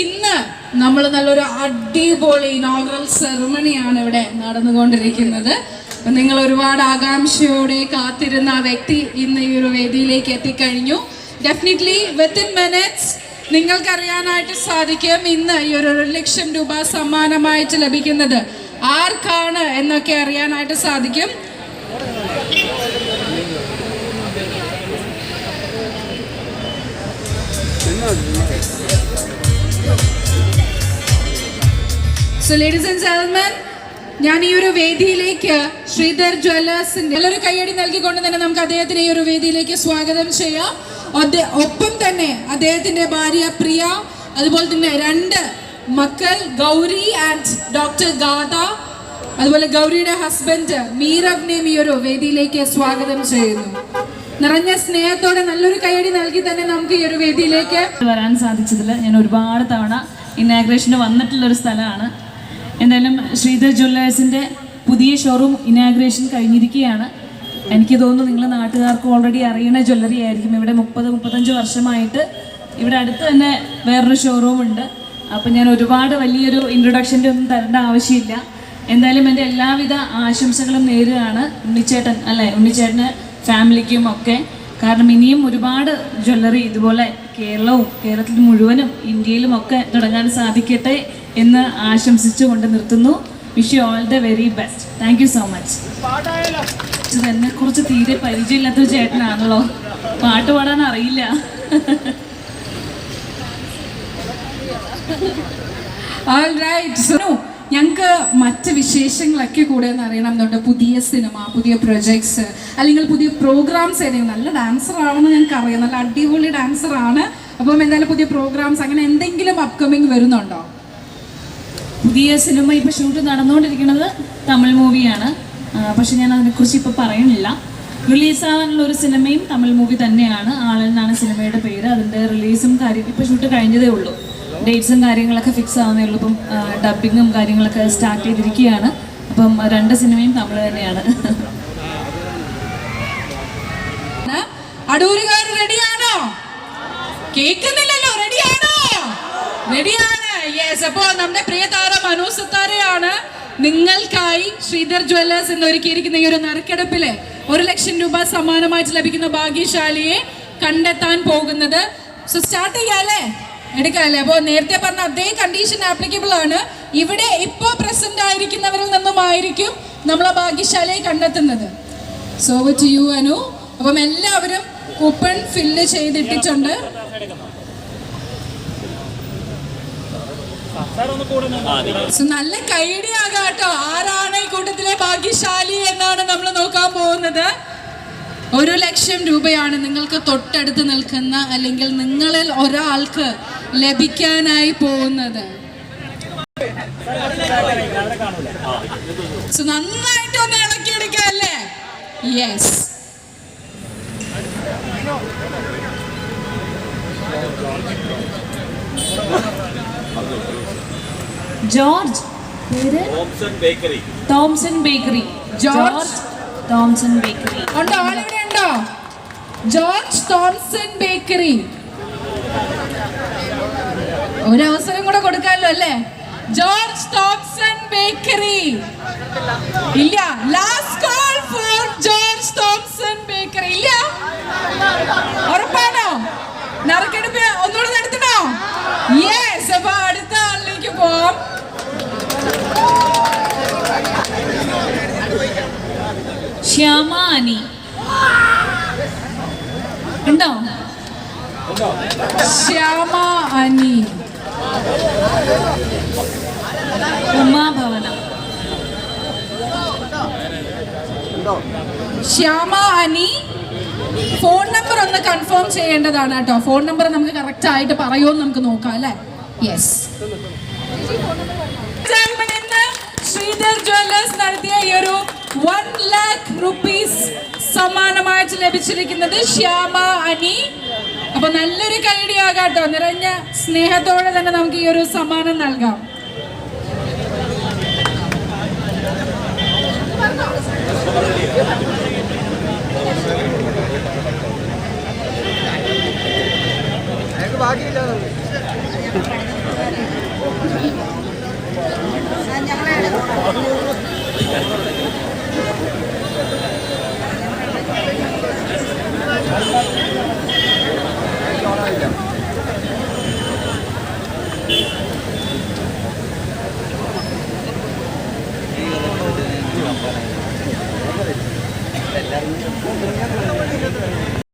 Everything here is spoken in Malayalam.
ഇന്ന് നമ്മൾ നല്ലൊരു അടിപൊളി ഇനോഗ്രൽ സെറിമണിയാണ് ഇവിടെ നടന്നുകൊണ്ടിരിക്കുന്നത്. നിങ്ങൾ ഒരുപാട് ആകാംക്ഷയോടെ കാത്തിരുന്ന ആ വ്യക്തി ഇന്ന് ഈ ഒരു വേദിയിലേക്ക് എത്തിക്കഴിഞ്ഞു. ഡെഫിനറ്റ്ലി വിത്തിൻ മിനിറ്റ്സ് നിങ്ങൾക്കറിയാനായിട്ട് സാധിക്കും ഇന്ന് ഈ ഒരു 1 ലക്ഷം രൂപ സമ്മാനമായിട്ട് ലഭിക്കുന്നത് ആർക്കാണ് എന്നൊക്കെ അറിയാനായിട്ട് സാധിക്കും. So ladies and gentlemen, ഞാൻ ഈ ഒരു വേദിയിലേക്ക് ശ്രീധർ ജ്വല്ലേഴ്സിന്റെ നല്ലൊരു കയ്യടി നൽകിക്കൊണ്ട് തന്നെ നമുക്ക് അദ്ദേഹത്തിന് ഈ ഒരു വേദിയിലേക്ക് സ്വാഗതം ചെയ്യാം. ഒപ്പം തന്നെ അദ്ദേഹത്തിന്റെ ഭാര്യ പ്രിയ, അതുപോലെ തന്നെ 2 മക്കൾ ഗൗരി ആൻഡ് ഡോക്ടർ ഗാഥ, അതുപോലെ ഗൗരിയുടെ ഹസ്ബൻഡ് മീരവിനെയും ഈ ഒരു വേദിയിലേക്ക് സ്വാഗതം ചെയ്യുന്നു. നിറഞ്ഞ സ്നേഹത്തോടെ നല്ലൊരു കയ്യടി നൽകി തന്നെ നമുക്ക് ഈ ഒരു വേദിയിലേക്ക് വരാൻ സാധിച്ചതിൽ ഞാൻ ഒരുപാട് തവണ ഇനാഗ്രേഷന് വന്നിട്ടുള്ളൊരു സ്ഥലമാണ്. എന്തായാലും ശ്രീധർ ജ്വല്ലേഴ്സിൻ്റെ പുതിയ ഷോറൂം ഇനാഗ്രേഷൻ കഴിഞ്ഞിരിക്കുകയാണ്. എനിക്ക് തോന്നുന്നു നിങ്ങൾ നാട്ടുകാർക്ക് ഓൾറെഡി അറിയുന്ന ജ്വല്ലറി ആയിരിക്കും. ഇവിടെ 30-35 വർഷമായിട്ട് ഇവിടെ അടുത്ത് തന്നെ വേറൊരു ഷോറൂം ഉണ്ട്. അപ്പം ഞാൻ ഒരുപാട് വലിയൊരു ഇൻട്രൊഡക്ഷൻ്റെ ഒന്നും തരേണ്ട ആവശ്യമില്ല. എന്തായാലും എൻ്റെ എല്ലാവിധ ആശംസകളും നേരുകയാണ് ഉണ്ണിച്ചേട്ടൻ, അല്ലേ, ഉണ്ണിച്ചേട്ടന് ഫാമിലിക്കും ഒക്കെ. കാരണം ഇനിയും ഒരുപാട് ജ്വല്ലറി ഇതുപോലെ കേരളത്തിൽ മുഴുവനും ഇന്ത്യയിലും ഒക്കെ തുടങ്ങാൻ സാധിക്കട്ടെ എന്ന് ആശംസിച്ചുകൊണ്ട് നിർത്തുന്നു. Wish you all the very best. Thank you so much. എന്നെക്കുറിച്ച് തീരെ പരിചയമില്ലാത്തൊരു ചേട്ടനാണല്ലോ, പാട്ട് പാടാൻ അറിയില്ല. ഞങ്ങൾക്ക് മറ്റ് വിശേഷങ്ങളൊക്കെ കൂടെ ഒന്ന് അറിയണം എന്നുണ്ട്. പുതിയ സിനിമ, പുതിയ പ്രൊജക്ട്സ്, അല്ലെങ്കിൽ പുതിയ പ്രോഗ്രാംസ് ഏതെങ്കിലും. നല്ല ഡാൻസർ ആണെന്ന് ഞങ്ങൾക്ക് അറിയാം, നല്ല അടിപൊളി ഡാൻസർ ആണ്. അപ്പം എന്തായാലും പുതിയ പ്രോഗ്രാംസ് അങ്ങനെ എന്തെങ്കിലും അപ്കമിങ് വരുന്നുണ്ടോ? പുതിയ സിനിമ ഇപ്പോൾ ഷൂട്ട് നടന്നുകൊണ്ടിരിക്കുന്നത് തമിഴ് മൂവിയാണ്. പക്ഷെ ഞാൻ അതിനെക്കുറിച്ച് ഇപ്പോൾ പറയുന്നില്ല. റിലീസാകാനുള്ള ഒരു സിനിമയും തമിഴ് മൂവി തന്നെയാണ്. ആളെന്നാണ് സിനിമയുടെ പേര്. അതിൻ്റെ റിലീസും ഇപ്പോൾ ഷൂട്ട് കഴിഞ്ഞതേ ഉള്ളൂ. ഡേറ്റ്സും കാര്യങ്ങളൊക്കെ ഫിക്സ് ആവുന്നേ ഉള്ളൂ. ഇപ്പം ഡബിങ്ങും കാര്യങ്ങളൊക്കെ സ്റ്റാർട്ട് ചെയ്തിരിക്കുകയാണ്. അപ്പം 2 സിനിമയും തമിഴ് തന്നെയാണ്. അടൂരുകാർ റെഡിയാണോ? കേൾക്കുന്നില്ലല്ലോ. റെഡിയാണോ? റെഡിയാണ്. യെസ്. അപ്പോൾ നമ്മുടെ പ്രിയ താരം അനു സത്താരയാണ് നിങ്ങൾക്കായി ശ്രീധർ ജ്വല്ലേഴ്സ് എന്ന് ഒരുക്കിയിരിക്കുന്ന ഈ ഒരു നറുക്കെടുപ്പില് 1 ലക്ഷം രൂപ സമ്മാനമായിട്ട് ലഭിക്കുന്ന ഭാഗ്യശാലിയെ കണ്ടെത്താൻ പോകുന്നത്. സോ സ്റ്റാർട്ട് ചെയ്യാല്ലേ, എടുക്കാല്ലേ? അപ്പോൾ നേരത്തെ പറഞ്ഞ അതേ കണ്ടീഷൻ ആപ്ലിക്കബിൾ ആണ്. ഇവിടെ ഇപ്പോൾ പ്രസന്റ് ആയിരിക്കുന്നവരിൽ നിന്നുമായിരിക്കും നമ്മൾ ആ ഭാഗ്യശാലിയെ കണ്ടെത്തുന്നത്. So to you Anu. അപ്പം എല്ലാവരും കൂപ്പൺ ഫില്ല് ചെയ്തിട്ടിട്ടുണ്ട്. നല്ല കൈഡിയാകാട്ടോ. ആരാണ് ഈ കൂട്ടത്തിലെ ഭാഗ്യശാലി എന്നാണ് നമ്മൾ നോക്കാൻ പോകുന്നത്. 1 ലക്ഷം രൂപയാണ് നിങ്ങൾക്ക് തൊട്ടടുത്ത് നിൽക്കുന്ന അല്ലെങ്കിൽ നിങ്ങളിൽ ഒരാൾക്ക് ലഭിക്കാനായി പോകുന്നത്. നന്നായിട്ട് ഒന്ന് ഇളക്കിയെടുക്കല്ലേ? Yes. George Thomson bakery. George Thomson bakery ഉണ്ടോ? ആളിവിടെ ഉണ്ടോ? George Thomson bakery. ഒരവസരം കൂടെ കൊടുക്കാമല്ലോ അല്ലേ? George Thomson bakery. ഇല്ല. Last call for George Thomson bakery. ഇല്ല. ഉറപ്പാണോ? നറുക്കെടുപ്പ് ഒന്നുകൂടെ നടത്തണോ? യെസ്. അപ്പൊ അടുത്ത ആളിലേക്ക് പോവാം. ശ്യാമ അനി ഉണ്ടോ? ശ്യാമ അനി. ഉമാഭവന. ശ്യാമ അനി. ഫോൺ നമ്പർ ഒന്ന് കൺഫേം ചെയ്യേണ്ടതാണ് കേട്ടോ. ഫോൺ നമ്പർ നമുക്ക് കറക്റ്റ് ആയിട്ട് പറയുമെന്ന് നമുക്ക് നോക്കാം അല്ലേ? യെസ്. ശ്രീധർ ജ്വല്ലേഴ്സ് നടത്തിയ ഈ ഒരു 1 lakh rupees സമ്മാനമായിട്ട് ലഭിച്ചിരിക്കുന്നത് ശ്യാമ അനി. അപ്പൊ നല്ലൊരു കൈഡിയാകാട്ടോ. നിറഞ്ഞ സ്നേഹത്തോടെ തന്നെ നമുക്ക് ഈ ഒരു സമ്മാനം നൽകാം. എല്ലാവരും